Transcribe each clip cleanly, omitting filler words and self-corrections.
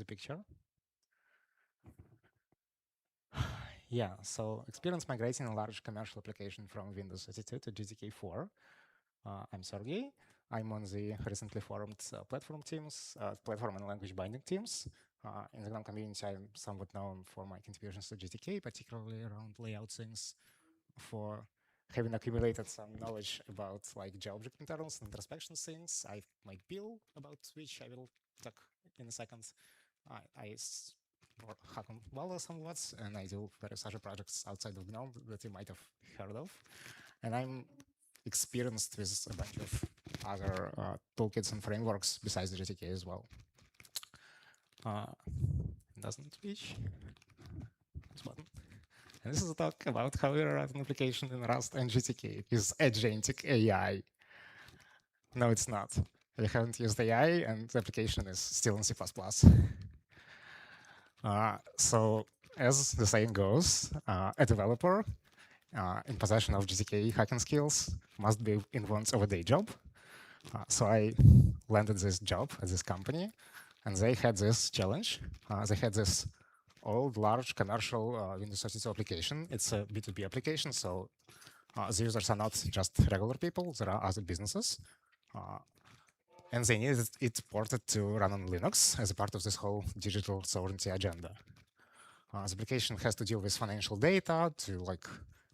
picture. Yeah, so experience migrating a large commercial application from Windows 32 to GTK 4. I'm Sergey. I'm on the recently formed platform teams, platform and language binding teams. In the GNOME community, I'm somewhat known for my contributions to GTK, particularly around layout things, for having accumulated some knowledge about like JavaScript internals and introspection things. I've made build about which I will talk in a second. I hack on Walla somewhat, and I do various other projects outside of GNOME that you might have heard of. And I'm experienced with a bunch of other toolkits and frameworks besides the GTK as well. Doesn't reach this button. And this is a talk about how we write an application in Rust and GTK with agentic AI. No, it's not. We haven't used AI, and the application is still in C++. So as the saying goes, a developer in possession of GTK hacking skills must be in wants of a day job. So I landed this job at this company, and they had this challenge. They had this old, large commercial Windows 32 application. It's a B2B application, so the users are not just regular people. There are other businesses. And they needed it ported to run on Linux as a part of this whole digital sovereignty agenda. The application has to deal with financial data to like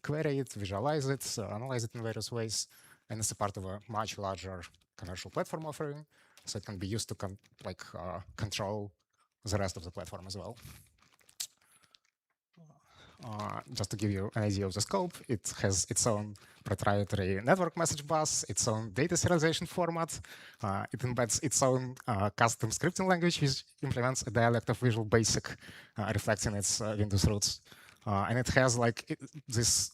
query it, visualize it, analyze it in various ways, and it's a part of a much larger commercial platform offering, so it can be used to control the rest of the platform as well. Just to give you an idea of the scope, it has its own proprietary network message bus, its own data serialization format. It embeds its own custom scripting language, which implements a dialect of Visual Basic, reflecting its Windows roots. And it has like this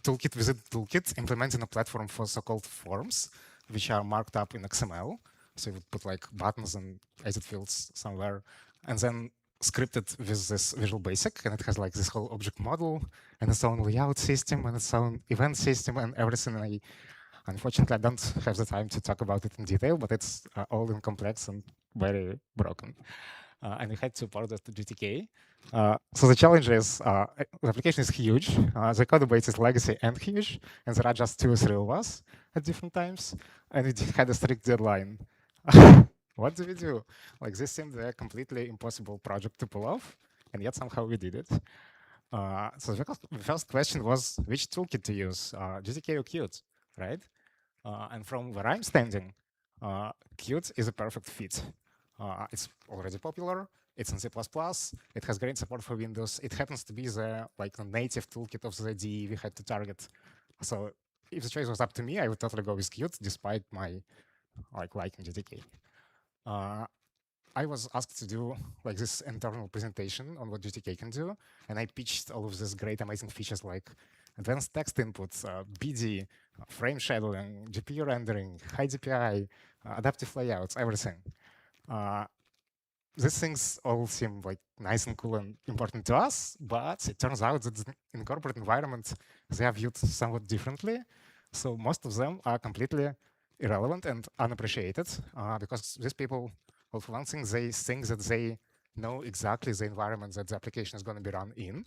toolkit within toolkit, implementing a platform for so-called forms, which are marked up in XML. So you would put like buttons and edit fields somewhere, and then scripted with this Visual Basic, and it has like this whole object model and its own layout system and its own event system and everything. Unfortunately, I don't have the time to talk about it in detail, but it's all in complex and very broken. And we had to port it to GTK. So the challenge is the application is huge. The code base is legacy and huge, and there are just 2 or 3 of us at different times, and it had a strict deadline. What do we do? Like, this seemed a completely impossible project to pull off, and yet somehow we did it. So the first question was which toolkit to use, GTK or Qt, right? And from where I'm standing, Qt is a perfect fit. It's already popular. It's in C++. It has great support for Windows. It happens to be the native toolkit of the IDE we had to target. So if the choice was up to me, I would totally go with Qt, despite my liking GTK. I was asked to do like this internal presentation on what GTK can do, and I pitched all of these great, amazing features like advanced text inputs, BD, frame shadowing, GPU rendering, high DPI, adaptive layouts, everything. These things all seem like nice and cool and important to us, but it turns out that in corporate environment, they are viewed somewhat differently. So most of them are completely irrelevant and unappreciated because these people, well, for one thing, they think that they know exactly the environment that the application is going to be run in.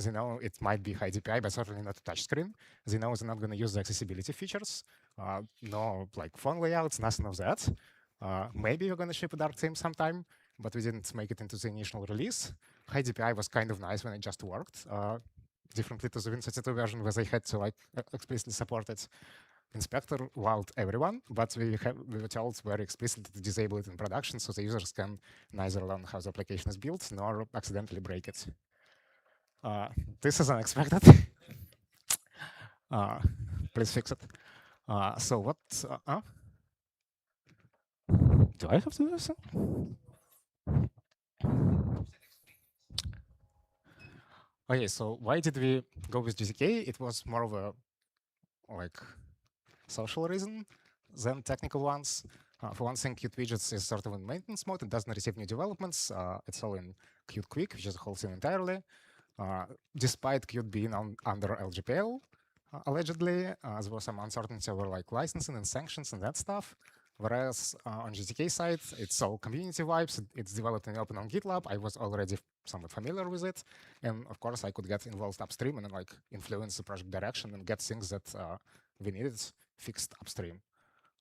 They know it might be high DPI, but certainly not a touchscreen. They know they're not going to use the accessibility features, no like phone layouts, nothing of that. Maybe we're going to ship a dark theme sometime, but we didn't make it into the initial release. High DPI was kind of nice when it just worked, differently to the Win32 version where they had to explicitly support it. Inspector wowed everyone, but we were told very explicitly to disable it in production so the users can neither learn how the application is built nor accidentally break it. This is unexpected. Please fix it. So what? Do I have to do this? Okay, so why did we go with GTK? It was more of a social reason than technical ones. For one thing, Qt widgets is sort of in maintenance mode. It doesn't receive new developments. It's all in Qt Quick, which is a whole thing entirely. Despite Qt being under LGPL, allegedly, there was some uncertainty over licensing and sanctions and that stuff. Whereas on GTK side, it's all community vibes. It's developed and open on GitLab. I was already somewhat familiar with it. And of course, I could get involved upstream and like influence the project direction and get things that we needed fixed upstream.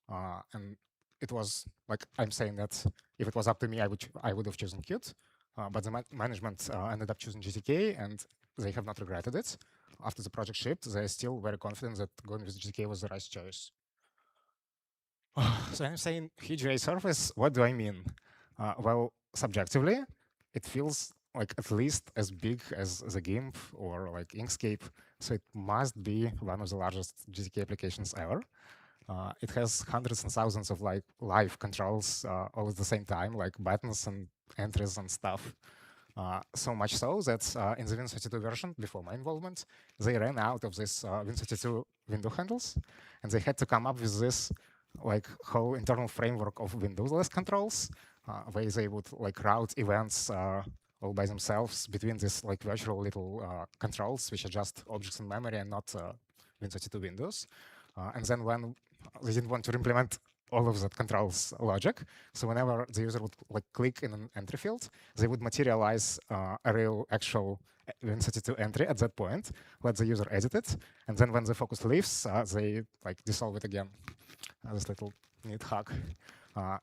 And it was like, I'm saying that if it was up to me, I would have chosen Qt. But the management ended up choosing GTK, and they have not regretted it. After the project shipped, they're still very confident that going with GTK was the right choice. So I'm saying huge array surface. What do I mean? Well, subjectively, it feels like at least as big as the GIMP or like Inkscape. So it must be one of the largest GTK applications ever. It has hundreds and thousands of like live controls all at the same time, like buttons and entries and stuff. So much so that in the Win32 version, before my involvement, they ran out of this Win32 window handles, and they had to come up with this like whole internal framework of windowless controls, where they would like route events all by themselves between these like virtual little controls, which are just objects in memory and not Win32 windows. And then when they didn't want to implement all of that controls logic, so whenever the user would like click in an entry field, they would materialize a real actual Win32 entry at that point, let the user edit it, and then when the focus leaves, they like dissolve it again. This little neat hack.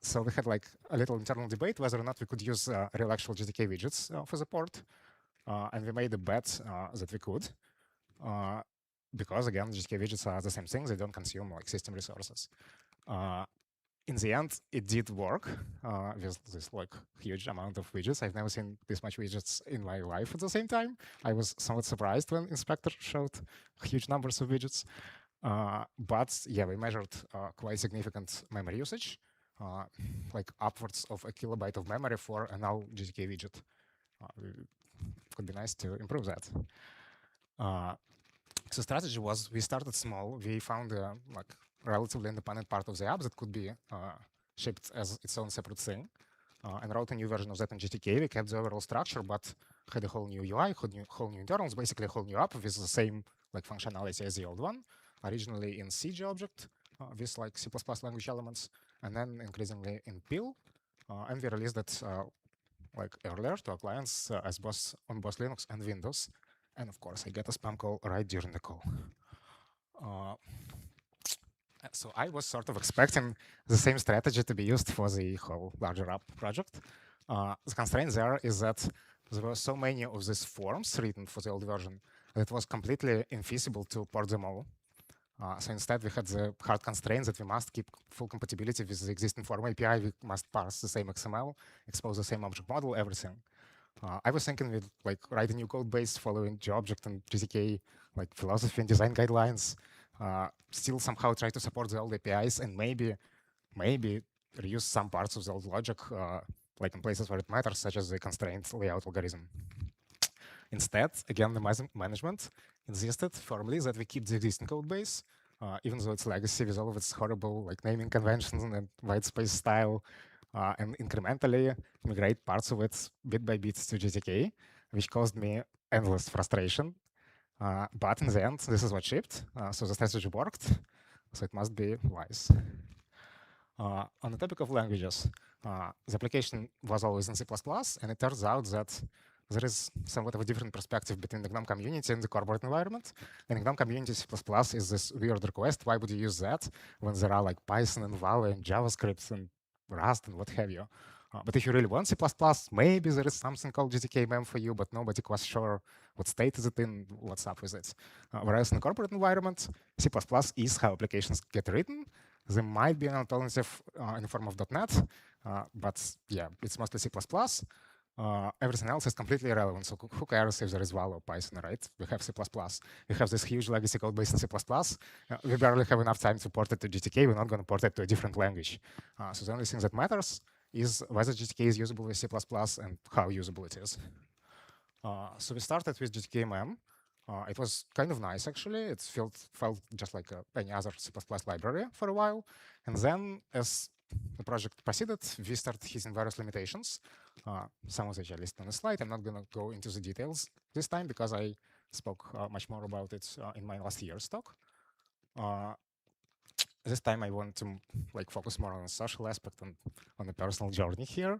So we had like a little internal debate whether or not we could use real actual GTK widgets for the port, and we made a bet that we could. Because again, GTK widgets are the same thing; they don't consume like system resources. In the end, it did work with this like huge amount of widgets. I've never seen this much widgets in my life at the same time. I was somewhat surprised when Inspector showed huge numbers of widgets. But yeah, we measured quite significant memory usage, like upwards of a kilobyte of memory for a null GTK widget. Could be nice to improve that. So strategy was we started small. We found a like relatively independent part of the app that could be shipped as its own separate thing, and wrote a new version of that in GTK. We kept the overall structure, but had a whole new UI, whole new internals, basically a whole new app with the same like functionality as the old one. Originally in CG object with like C++ language elements, and then increasingly in PIL. And we released that like earlier to our clients as both on both Linux and Windows. And of course, I get a spam call right during the call. So I was sort of expecting the same strategy to be used for the whole larger app project. The constraint there is that there were so many of these forms written for the old version that it was completely infeasible to port them all. So instead, we had the hard constraints that we must keep full compatibility with the existing form API. We must parse the same XML, expose the same object model, everything. I was thinking we'd like write a new code base following GObject and GTK like philosophy and design guidelines. Still somehow try to support the old APIs and maybe reuse some parts of the old logic like in places where it matters, such as the constraint layout algorithm. Instead, again, the management insisted firmly that we keep the existing code base, even though it's legacy with all of its horrible like naming conventions and white space style, and incrementally migrate parts of it bit by bit to GTK, which caused me endless frustration. But in the end, this is what shipped. So the strategy worked. So it must be wise. On the topic of languages, the application was always in C++, and it turns out that there is somewhat of a different perspective between the GNOME community and the corporate environment. In GNOME community, C++ is this weird request. Why would you use that when there are like Python and Valo and JavaScript and Rust and what have you? But if you really want C++, maybe there is something called GTK mem for you, but nobody was sure what state is it in, what's up with it. Whereas in the corporate environment, C++ is how applications get written. There might be an alternative in the form of .NET, but yeah, it's mostly C++. Everything else is completely irrelevant. So who cares if there is Valo or Python, right? We have C++. We have this huge legacy code base in C++. We barely have enough time to port it to GTK. We're not going to port it to a different language. So the only thing that matters is whether GTK is usable with C++ and how usable it is. So we started with GTK mem. It was kind of nice, actually. It felt just like any other C++ library for a while. And then as the project proceeded, we started hitting various limitations. Some of which are listed on the slide. I'm not going to go into the details this time because I spoke much more about it in my last year's talk. this time I want to like focus more on the social aspect and on the personal journey here.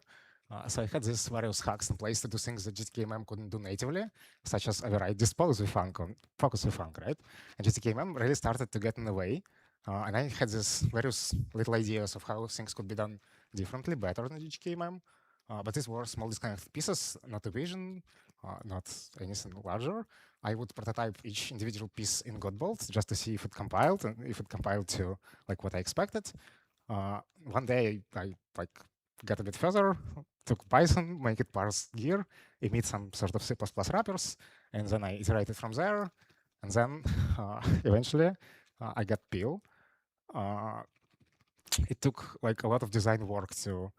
So I had these various hacks in place to do things that GTK-MM couldn't do natively, such as override dispose with func on focus with func, right? And GTK-MM really started to get in the way. And I had these various little ideas of how things could be done differently, better than GTK-MM. But these were small disconnected pieces, not a vision, not anything larger. I would prototype each individual piece in Godbolt just to see if it compiled and if it compiled to like what I expected. One day I like got a bit further, took Python, make it parse gear, emit some sort of C++ wrappers, and then I iterated from there. And then eventually I got Peel. It took like a lot of design work to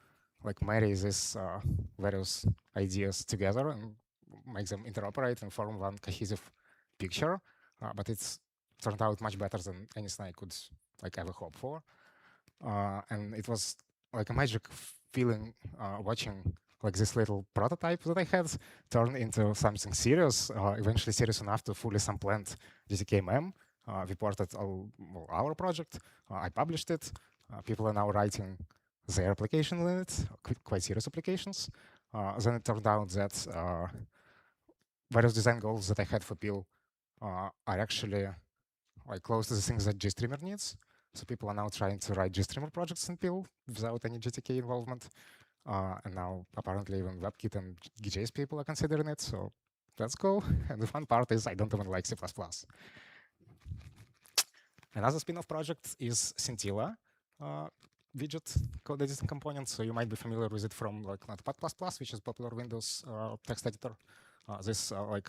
like marry these various ideas together and make them interoperate and form one cohesive picture. But it's turned out much better than anything I could like ever hope for. And it was like a magic feeling watching like this little prototype that I had turn into something serious, eventually serious enough to fully supplant GTK-MM. We ported our project. I published it. People are now writing their application in it, quite serious applications. Then it turned out that various design goals that I had for Peel are actually like close to the things that GStreamer needs. So people are now trying to write GStreamer projects in Peel without any GTK involvement. And now apparently even WebKit and GJS people are considering it. So that's cool. And the fun part is I don't even like C++. Another spin-off project is Scintilla widget code editing component. So you might be familiar with it from like Notepad++, which is popular Windows text editor. This like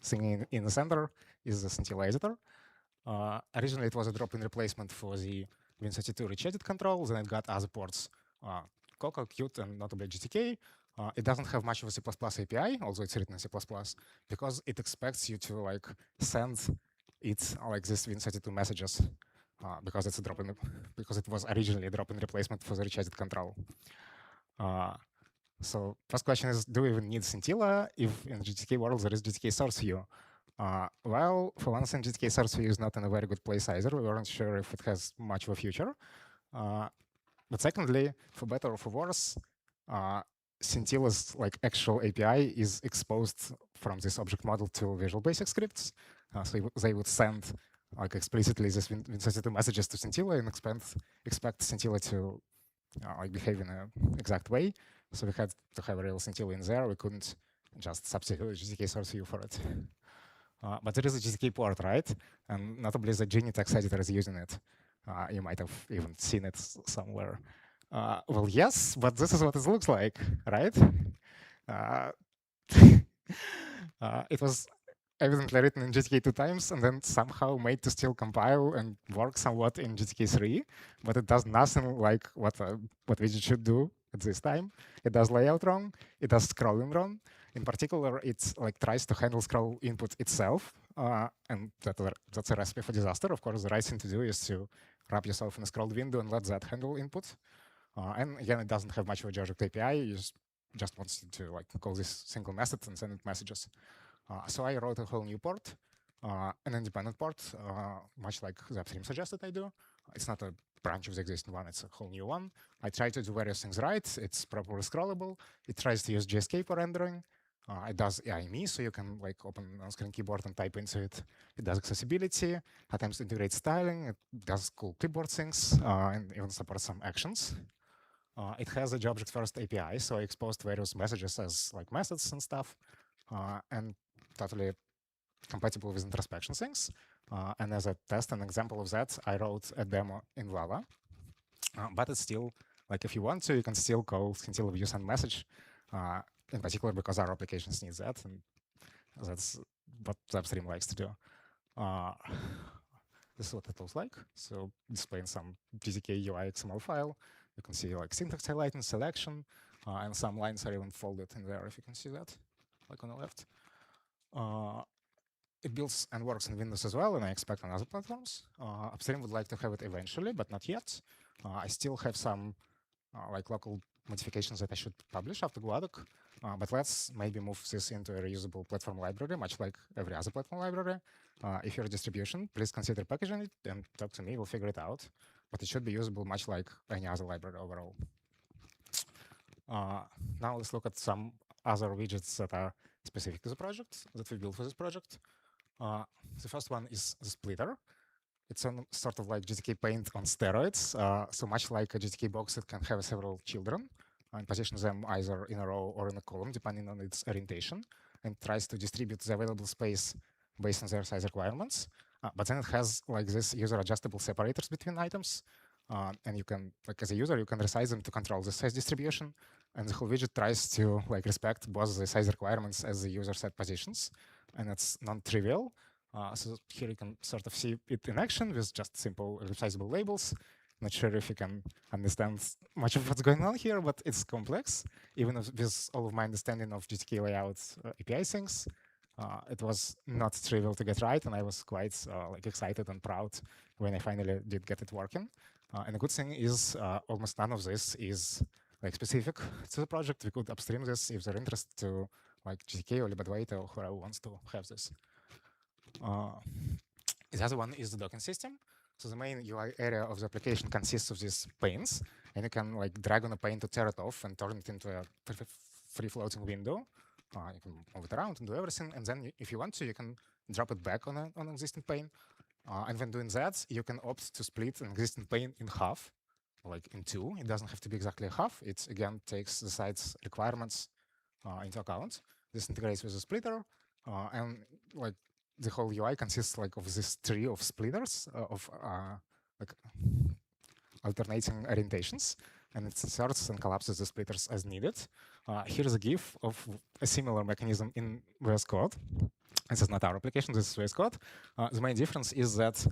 thing in the center is the Scintilla editor. Originally, it was a drop-in replacement for the Win32 rich edit control. Then it got other ports, Coca, Qt, and notably GTK. It doesn't have much of a C++ API, although it's written in C++, because it expects you to like send it like this Win32 messages because it's a drop-in, because it was originally a drop-in replacement for the rich edit control. So first question is, do we even need Scintilla if in GTK world there is GTK source view? Well, for one thing, GTK source view is not in a very good place either. We weren't sure if it has much of a future. But secondly, for better or for worse, Scintilla's like actual API is exposed from this object model to Visual Basic scripts. So they would send like explicitly this Win32 messages to Scintilla and expect Scintilla to like behave in an exact way. So we had to have a real Scintilla in there. We couldn't just substitute GTK source view for it. But there is a GTK port, right? And notably the Genie text editor is using it. You might have even seen it somewhere. Well, yes, but this is what it looks like, right? It was evidently written in GTK 2 times and then somehow made to still compile and work somewhat in GTK 3, but it does nothing like what widget should do at this time. It does layout wrong, it does scrolling wrong. In particular, it like tries to handle scroll input itself, and that's a recipe for disaster. Of course, the right thing to do is to wrap yourself in a scrolled window and let that handle input. And again, it doesn't have much of a JavaScript API. You just wants to like call this single method and send it messages. So I wrote a whole new port, an independent port, much like the upstream suggested I do. It's not a branch of the existing one, it's a whole new one. I try to do various things right. It's properly scrollable. It tries to use GSK for rendering. It does AIME, so you can like open on-screen keyboard and type into it. It does accessibility, attempts to integrate styling. It does cool clipboard things, and even supports some actions. It has a JavaScript-first API, so I exposed various messages as like methods and stuff, and totally compatible with introspection things. And as a test, an example of that, I wrote a demo in Lava. But it's still, like if you want to, you can still call Scintilla view send message, in particular because our applications need that, and that's what the upstream likes to do. This is what it looks like. So displaying some GTK UI XML file. You can see like syntax highlighting, selection, and some lines are even folded in there, if you can see that, like on the left. It builds and works in Windows as well, and I expect on other platforms. Upstream would like to have it eventually, but not yet. I still have some like local modifications that I should publish after GUADEC, but let's maybe move this into a reusable platform library, much like every other platform library. If you're a distribution, please consider packaging it and talk to me, we'll figure it out. but it should be usable much like any other library overall. Now let's look at some other widgets that are specific to the project that we built for this project. The first one is the splitter. It's sort of like GTK paint on steroids. So much like a GTK box, it can have several children and position them either in a row or in a column, depending on its orientation, and tries to distribute the available space based on their size requirements. But then it has like this user adjustable separators between items. And you can, like as a user, you can resize them to control the size distribution. And the whole widget tries to like respect both the size requirements as the user set positions. And it's non-trivial. So here you can sort of see it in action with just simple resizable labels. Not sure if you can understand much of what's going on here, but it's complex. Even with all of my understanding of GTK layout API things, it was not trivial to get right, and I was quite like excited and proud when I finally did get it working. And the good thing is almost none of this is like specific to the project. We could upstream this if they're interested to like GTK or libadwaita or whoever wants to have this. The other one is the docking system. So the main UI area of the application consists of these panes, and you can like drag on a pane to tear it off and turn it into a free floating window. You can move it around and do everything, and then if you want to, you can drop it back on an existing pane. And when doing that, you can opt to split an existing pane in half, like in two. It doesn't have to be exactly half. It again takes the size requirements into account. This integrates with the splitter, and like the whole UI consists like of this tree of splitters of like alternating orientations, and it inserts and collapses the splitters as needed. Here's a GIF of a similar mechanism in VS Code. This is not our application, this is VS Code. The main difference is that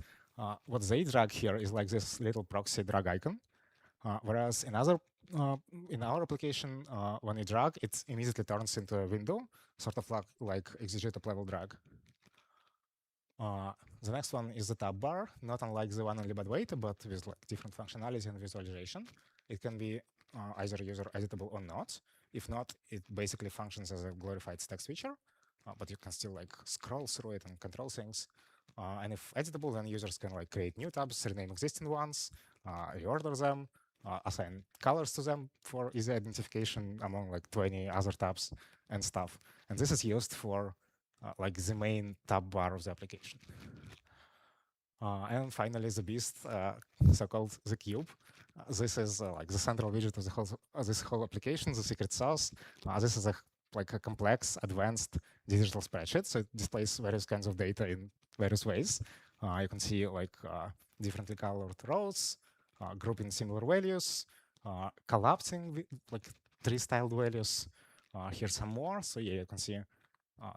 what they drag here is like this little proxy drag icon, whereas in our application, when you drag, it immediately turns into a window, sort of like execute level drag. The next one is the tab bar, not unlike the one on libadwaita, but with like different functionality and visualization. It can be either user editable or not. If not, it basically functions as a glorified stack switcher, but you can still like scroll through it and control things. And if editable, then users can like create new tabs, rename existing ones, reorder them, assign colors to them for easy identification among like 20 other tabs and stuff. And this is used for like the main tab bar of the application. And finally, the beast, so-called the cube. This is like the central widget of this whole application, the secret sauce. This is like a complex, advanced digital spreadsheet. So it displays various kinds of data in various ways. You can see like differently colored rows, grouping similar values, collapsing like tree-styled values. Here's some more. So yeah, you can see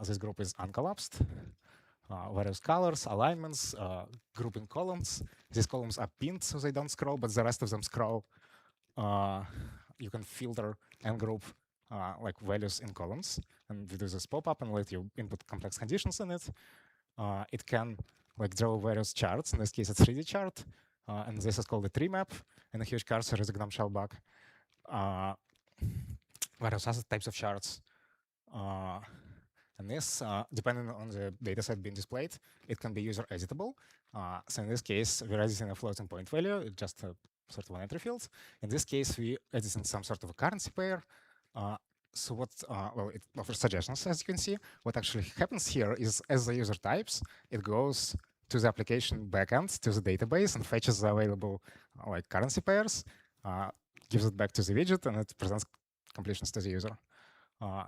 this group is uncollapsed. Various colors, alignments, grouping columns. These columns are pinned so they don't scroll, but the rest of them scroll. You can filter and group like values in columns, and we do this pop-up and let you input complex conditions in it. It can like draw various charts. In this case, it's 3D chart, and this is called a tree map. And a huge cursor is a GNOME shell bug. Various other types of charts. And this, depending on the dataset being displayed, it can be user editable. So in this case, we're editing a floating point value, it's just a sort of an entry field. In this case, we editing some sort of a currency pair. So what, well, it offers suggestions, as you can see. What actually happens here is as the user types, it goes to the application backend, to the database, and fetches the available like currency pairs, gives it back to the widget, and it presents completions to the user.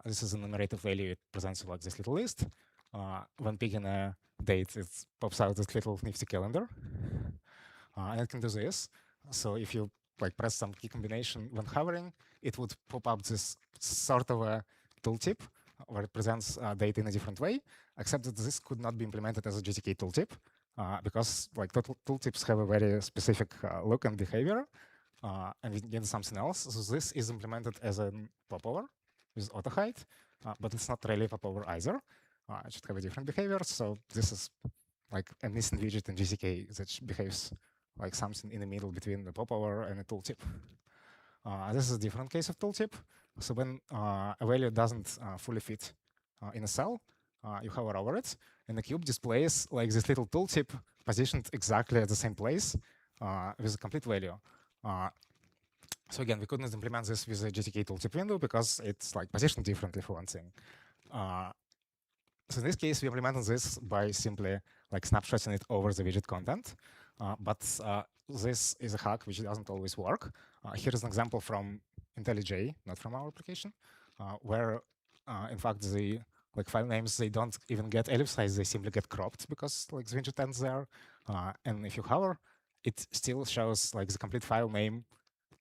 This is an enumerated value. It presents like this little list. When picking a date, it pops out this little nifty calendar. And it can do this. So if you like press some key combination when hovering, it would pop up this sort of a tooltip where it presents data in a different way, except that this could not be implemented as a GTK tooltip because like tooltips have a very specific look and behavior, and we need something else. So this is implemented as a popover with auto hide, but it's not really popover either. It should have a different behavior. So this is like a missing widget in GTK that behaves like something in the middle between the popover and a tooltip. This is a different case of tooltip. So when a value doesn't fully fit in a cell, you hover over it, and the cube displays like this little tooltip positioned exactly at the same place with a complete value. So again, we couldn't implement this with a GTK tooltip window because it's like positioned differently for one thing. So in this case, we implemented this by simply like snapshotting it over the widget content. But this is a hack which doesn't always work. Here is an example from IntelliJ, not from our application, where in fact the like file names, they don't even get ellipsized, they simply get cropped because like the widget ends there. And if you hover, it still shows like the complete file name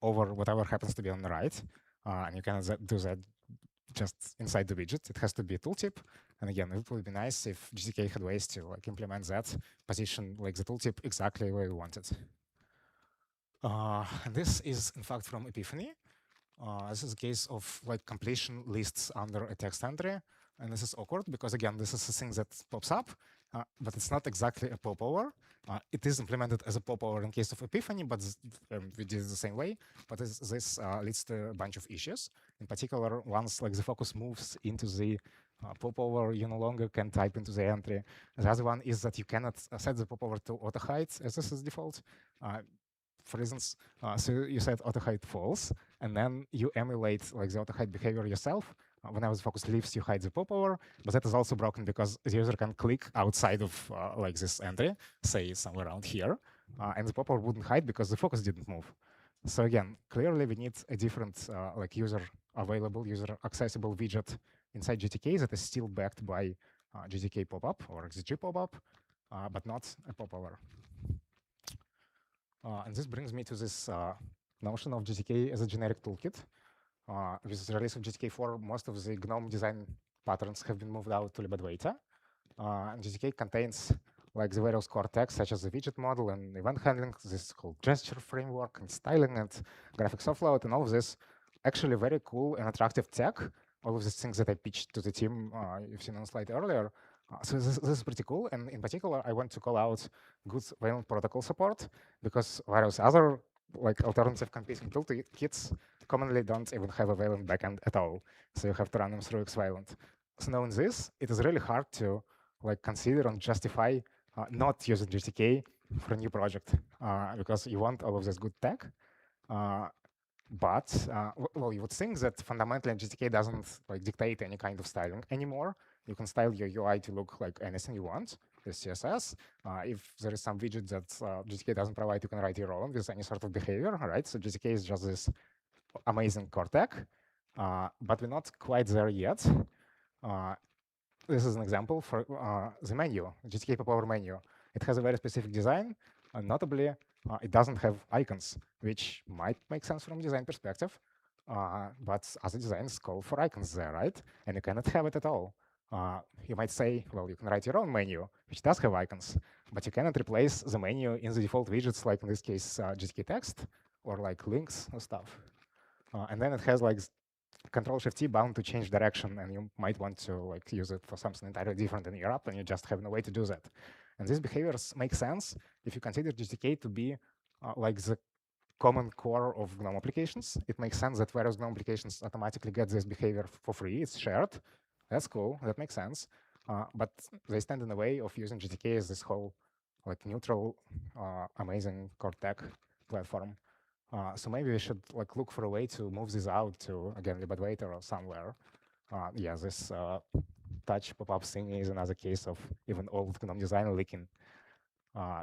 over whatever happens to be on the right. And you can do that just inside the widget. It has to be a tooltip. And again, it would be nice if GTK had ways to like implement that, position like the tooltip exactly where you want it. And this is in fact from Epiphany. This is a case of like completion lists under a text entry. And this is awkward because again, this is a thing that pops up, but it's not exactly a popover. It is implemented as a popover in case of Epiphany, but we did it the same way. But this leads to a bunch of issues. In particular, once like the focus moves into the popover, you no longer can type into the entry. The other one is that you cannot set the popover to auto hide as this is default. For instance, so you set auto hide false, and then you emulate like the auto hide behavior yourself. Whenever the focus leaves, you hide the popover, but that is also broken because the user can click outside of like this entry, say somewhere around here, and the popover wouldn't hide because the focus didn't move. So again, clearly we need a different like user available, user accessible widget inside GTK that is still backed by GTK popup or XG popup, but not a popover. And this brings me to this notion of GTK as a generic toolkit. With the release of GTK4, most of the GNOME design patterns have been moved out to libadwaita. And GTK contains like the various core tags such as the widget model and event handling, this called gesture framework and styling and graphics offload and all of this actually very cool and attractive tech. All of these things that I pitched to the team you've seen on the slide earlier. So this is pretty cool. And in particular, I want to call out good Valent protocol support because various other like alternative competing toolkits commonly don't even have a Valent backend at all. So you have to run them through Xvalent. So knowing this, it is really hard to like consider and justify not using GTK for a new project because you want all of this good tech. But well, you would think that fundamentally GTK doesn't like dictate any kind of styling anymore. You can style your UI to look like anything you want with CSS. If there is some widget that GTK doesn't provide, you can write your own with any sort of behavior, right? So GTK is just this amazing core tech, but we're not quite there yet. This is an example for the menu, GTK popover menu. It has a very specific design, and notably, it doesn't have icons, which might make sense from design perspective, but other designs call for icons there, right? And you cannot have it at all. You might say, well, you can write your own menu, which does have icons, but you cannot replace the menu in the default widgets, like in this case, GTK text, or like links or stuff. And then it has like Control-Shift-T bound to change direction, and you might want to like use it for something entirely different in your app, and you just have no way to do that. And these behaviors make sense if you consider GTK to be like the common core of GNOME applications. It makes sense that various GNOME applications automatically get this behavior for free. It's shared. That's cool. That makes sense. But they stand in the way of using GTK as this whole like neutral, amazing core tech platform. So maybe we should like look for a way to move this out to again libadwaita or somewhere. Yeah, this touch pop-up thing is another case of even old GNOME design leaking.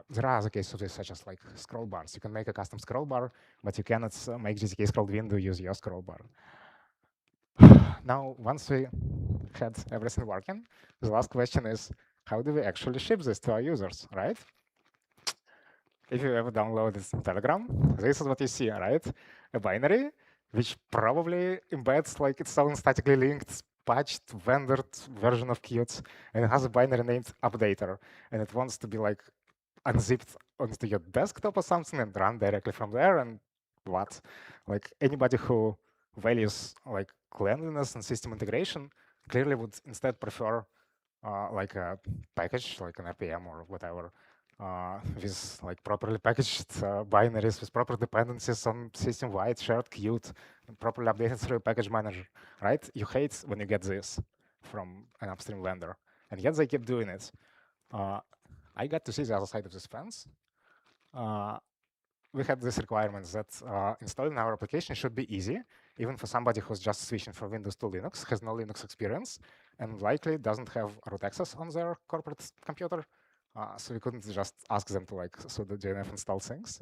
There are other cases of this, such as like scroll bars. You can make a custom scroll bar, but you cannot make GTK scrolled window use your scroll bar. Now, once we had everything working, the last question is, how do we actually ship this to our users, right? If you ever download this Telegram, this is what you see, right? A binary, which probably embeds like its own statically linked, patched, rendered version of Qt, and it has a binary named updater, and it wants to be like unzipped onto your desktop or something and run directly from there. And what? Like anybody who values like cleanliness and system integration clearly would instead prefer like a package, like an RPM or whatever, with like properly packaged binaries with proper dependencies on system-wide shared Qt, and properly updated through a package manager, right? You hate when you get this from an upstream vendor, and yet they keep doing it. I got to see the other side of this fence. we had this requirement that installing our application should be easy, even for somebody who's just switching from Windows to Linux, has no Linux experience, and likely doesn't have root access on their corporate computer. So we couldn't just ask them to like sudo dnf install things.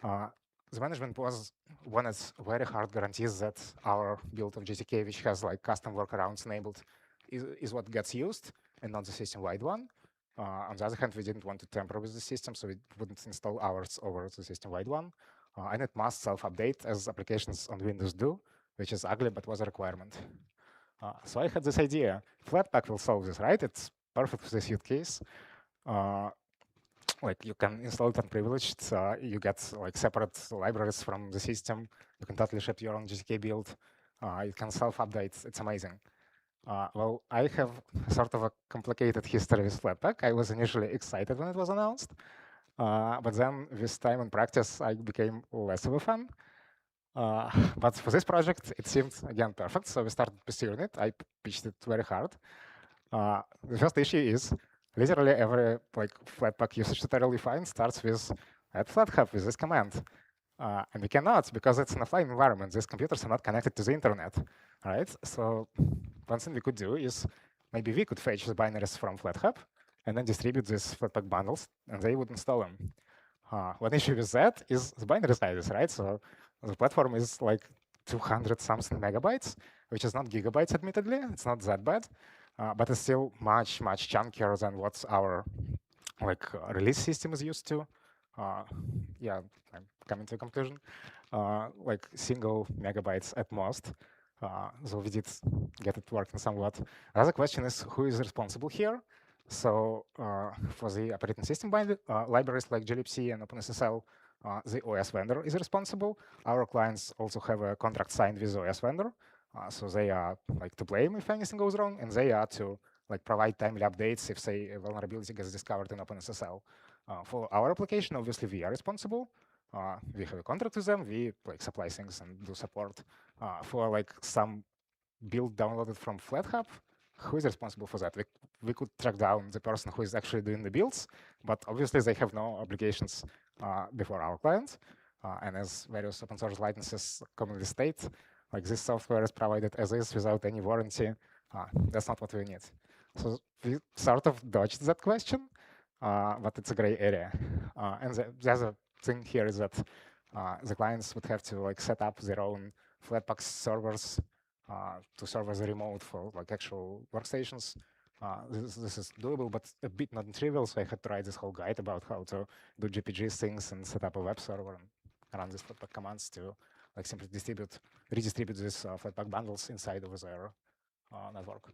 The management wanted very hard guarantees that our build of GTK, which has like custom workarounds enabled, is what gets used and not the system-wide one. On the other hand, we didn't want to tamper with the system, so we wouldn't install ours over the system-wide one. And it must self-update as applications on Windows do, which is ugly, but was a requirement. So I had this idea. Flatpak will solve this, right? It's perfect for this use case. Like you can install it unprivileged. You get like separate libraries from the system. You can totally ship your own GTK build. You can self-update. It's amazing. Well, I have sort of a complicated history with Flatpak. I was initially excited when it was announced, but then with time and practice, I became less of a fan. But for this project, it seemed, again, perfect. So we started pursuing it. I pitched it very hard. The first issue is literally every like Flatpak usage tutorial you find starts with add FlatHub with this command. And we cannot because it's an offline environment. These computers are not connected to the internet, right? So one thing we could do is maybe we could fetch the binaries from FlatHub and then distribute these Flatpak bundles, and they would install them. One issue with that is the binary sizes, right? So the platform is like 200 something megabytes, which is not gigabytes, admittedly. It's not that bad, but it's still much chunkier than what our like release system is used to. Yeah, I'm coming to a conclusion. Like single megabytes at most. So we did get it working somewhat. Another question is who is responsible here? So for the operating system libraries like glibc and OpenSSL, the OS vendor is responsible. Our clients also have a contract signed with the OS vendor, so they are like to blame if anything goes wrong, and they are to like provide timely updates if say a vulnerability gets discovered in OpenSSL. For our application, obviously we are responsible. We have a contract with them. We like supply things and do support. For like some build downloaded from FlatHub, who is responsible for that? We could track down the person who is actually doing the builds, but obviously they have no obligations before our client. And as various open source licenses commonly state, like this software is provided as is without any warranty. That's not what we need. So we sort of dodged that question, but it's a gray area. And the other thing here is that the clients would have to like set up their own Flatpak servers to serve as a remote for like actual workstations. This is doable, but a bit non-trivial. So I had to write this whole guide about how to do GPG things and set up a web server and run these Flatpak commands to like simply redistribute these Flatpak bundles inside of their network.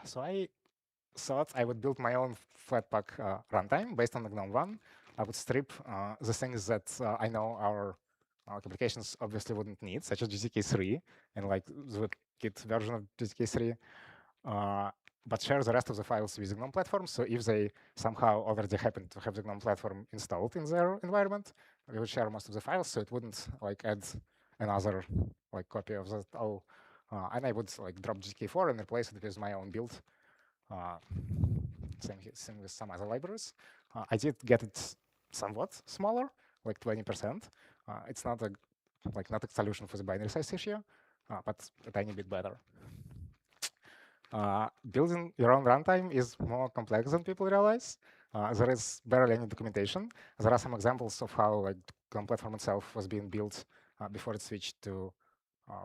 So I thought I would build my own Flatpak runtime based on the GNOME 1. I would strip the things that I know our applications obviously wouldn't need, such as GTK 3 and like the Kit version of GTK 3, but share the rest of the files with the GNOME platform. So if they somehow already happen to have the GNOME platform installed in their environment, we would share most of the files, so it wouldn't like add another like copy of that all. And I would like drop GTK4 and replace it with my own build. Same with some other libraries. I did get it somewhat smaller, like 20%. It's not a not a solution for the binary size issue, but a tiny bit better. Building your own runtime is more complex than people realize. There is barely any documentation. There are some examples of how like the platform itself was being built before it switched to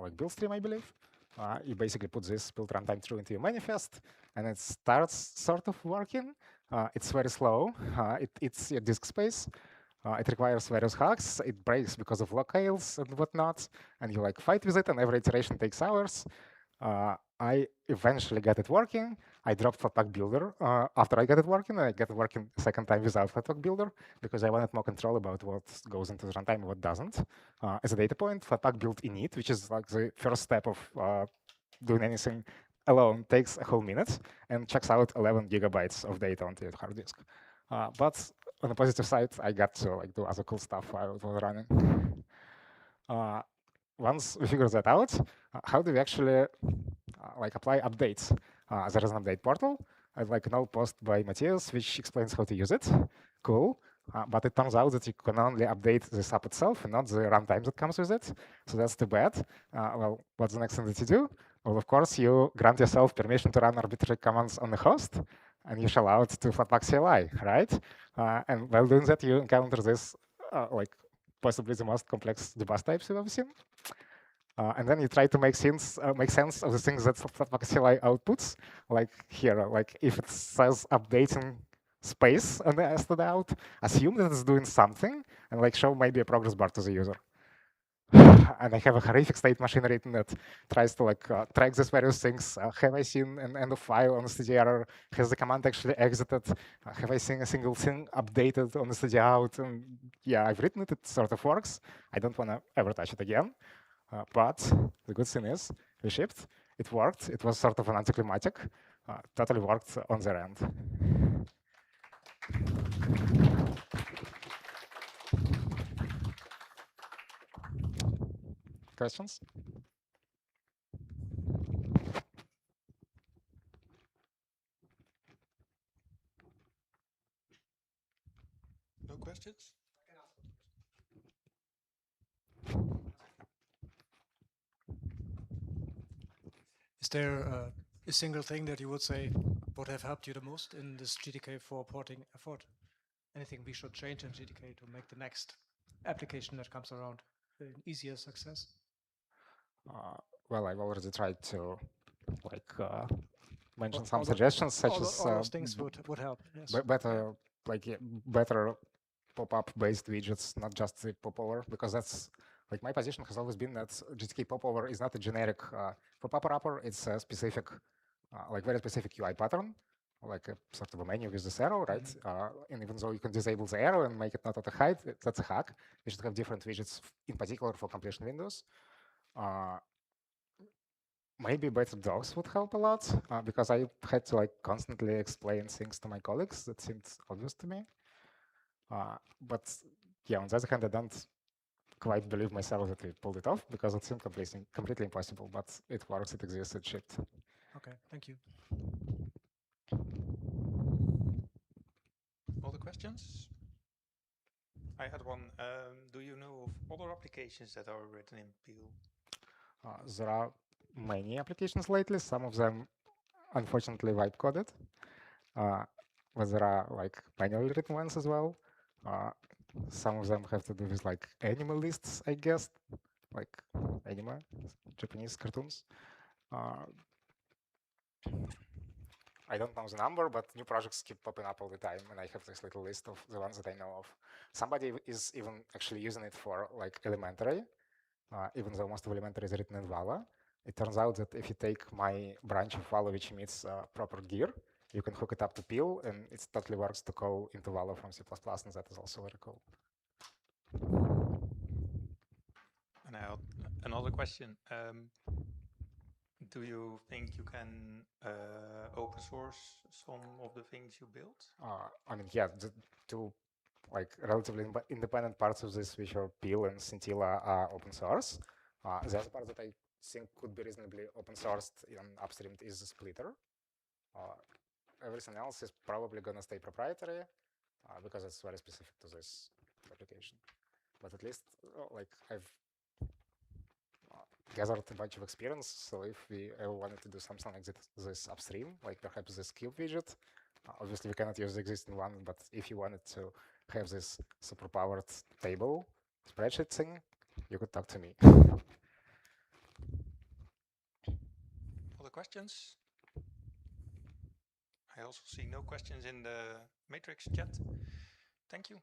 like build stream, I believe. You basically put this build runtime through into your manifest, and it starts sort of working. It's very slow. It's your disk space. It requires various hacks. It breaks because of locales and whatnot, and you like fight with it, and every iteration takes hours. I eventually got it working. I dropped Flatpak Builder after I got it working, and I got it working a second time without Flatpak Builder because I wanted more control about what goes into the runtime and what doesn't. As a data point, Flatpak built init, which is like the first step of doing anything alone, takes a whole minute and checks out 11 gigabytes of data onto your hard disk. But on the positive side, I got to like do other cool stuff while it was running. Once we figure that out, how do we actually like apply updates? There is an update portal. I like a null post by Matthias, which explains how to use it. Cool. But it turns out that you can only update this app itself and not the runtime that comes with it. So that's too bad. Well, what's the next thing that you do? Well, of course, you grant yourself permission to run arbitrary commands on the host, and you shell out to Flatpak CLI, right? And while doing that, you encounter this, like, possibly the most complex debug types you've ever seen. And then you try to make sense of the things that Flatpak CLI outputs, like here, like if it says updating space on the std out, assume that it's doing something, and like show maybe a progress bar to the user. And I have a horrific state machine written that tries to like track these various things. Have I seen an end of file on the std error? Has the command actually exited? Have I seen a single thing updated on the std out? And yeah, I've written it. It sort of works. I don't want to ever touch it again. But the good thing is, we shipped. It worked. It was sort of an anticlimactic. Totally worked on their end. Questions? No questions? Is there a single thing that you would say would have helped you the most in this GTK 4 porting effort? Anything we should change in GTK to make the next application that comes around an easier success? Well, I've already tried to like mention some suggestions, such as all those things would help. Yes. Better better pop-up based widgets, not just the popover, because that's like my position has always been that GTK popover is not a generic pop-up wrapper. It's a specific, like very specific UI pattern, like a sort of a menu with this arrow, right? And even though you can disable the arrow and make it not auto-hide, that's a hack. You should have different widgets, in particular for completion windows. Maybe better docs would help a lot, because I had to like constantly explain things to my colleagues that seemed obvious to me. But yeah, on the other hand, I don't quite believe myself that we pulled it off, because it seemed completely impossible, but it works, it exists, it shipped. Okay, thank you. Other questions? I had one. Do you know of other applications that are written in Peel? There are many applications lately, some of them unfortunately wipe coded, but there are like manually written ones as well. Some of them have to do with like animal lists, I guess, like anime, Japanese cartoons. I don't know the number, but new projects keep popping up all the time, and I have this little list of the ones that I know of. Somebody is even actually using it for like elementary, even though most of elementary is written in Vala. It turns out that if you take my branch of Vala which emits proper gear, you can hook it up to Peel, and it totally works to call into Vala from C++, and that is also very cool. And another question. Do you think you can open source some of the things you built? I mean, yeah, the two like relatively independent parts of this, which are Peel and Scintilla, are open source. The other part that I think could be reasonably open sourced and upstreamed is the splitter. Everything else is probably going to stay proprietary, because it's very specific to this application. But at least like I've gathered a bunch of experience. So if we ever wanted to do something like this upstream, like perhaps this cube widget, obviously we cannot use the existing one, but if you wanted to have this super powered table spreadsheet thing, you could talk to me. Other questions? I also see no questions in the Matrix chat. Thank you.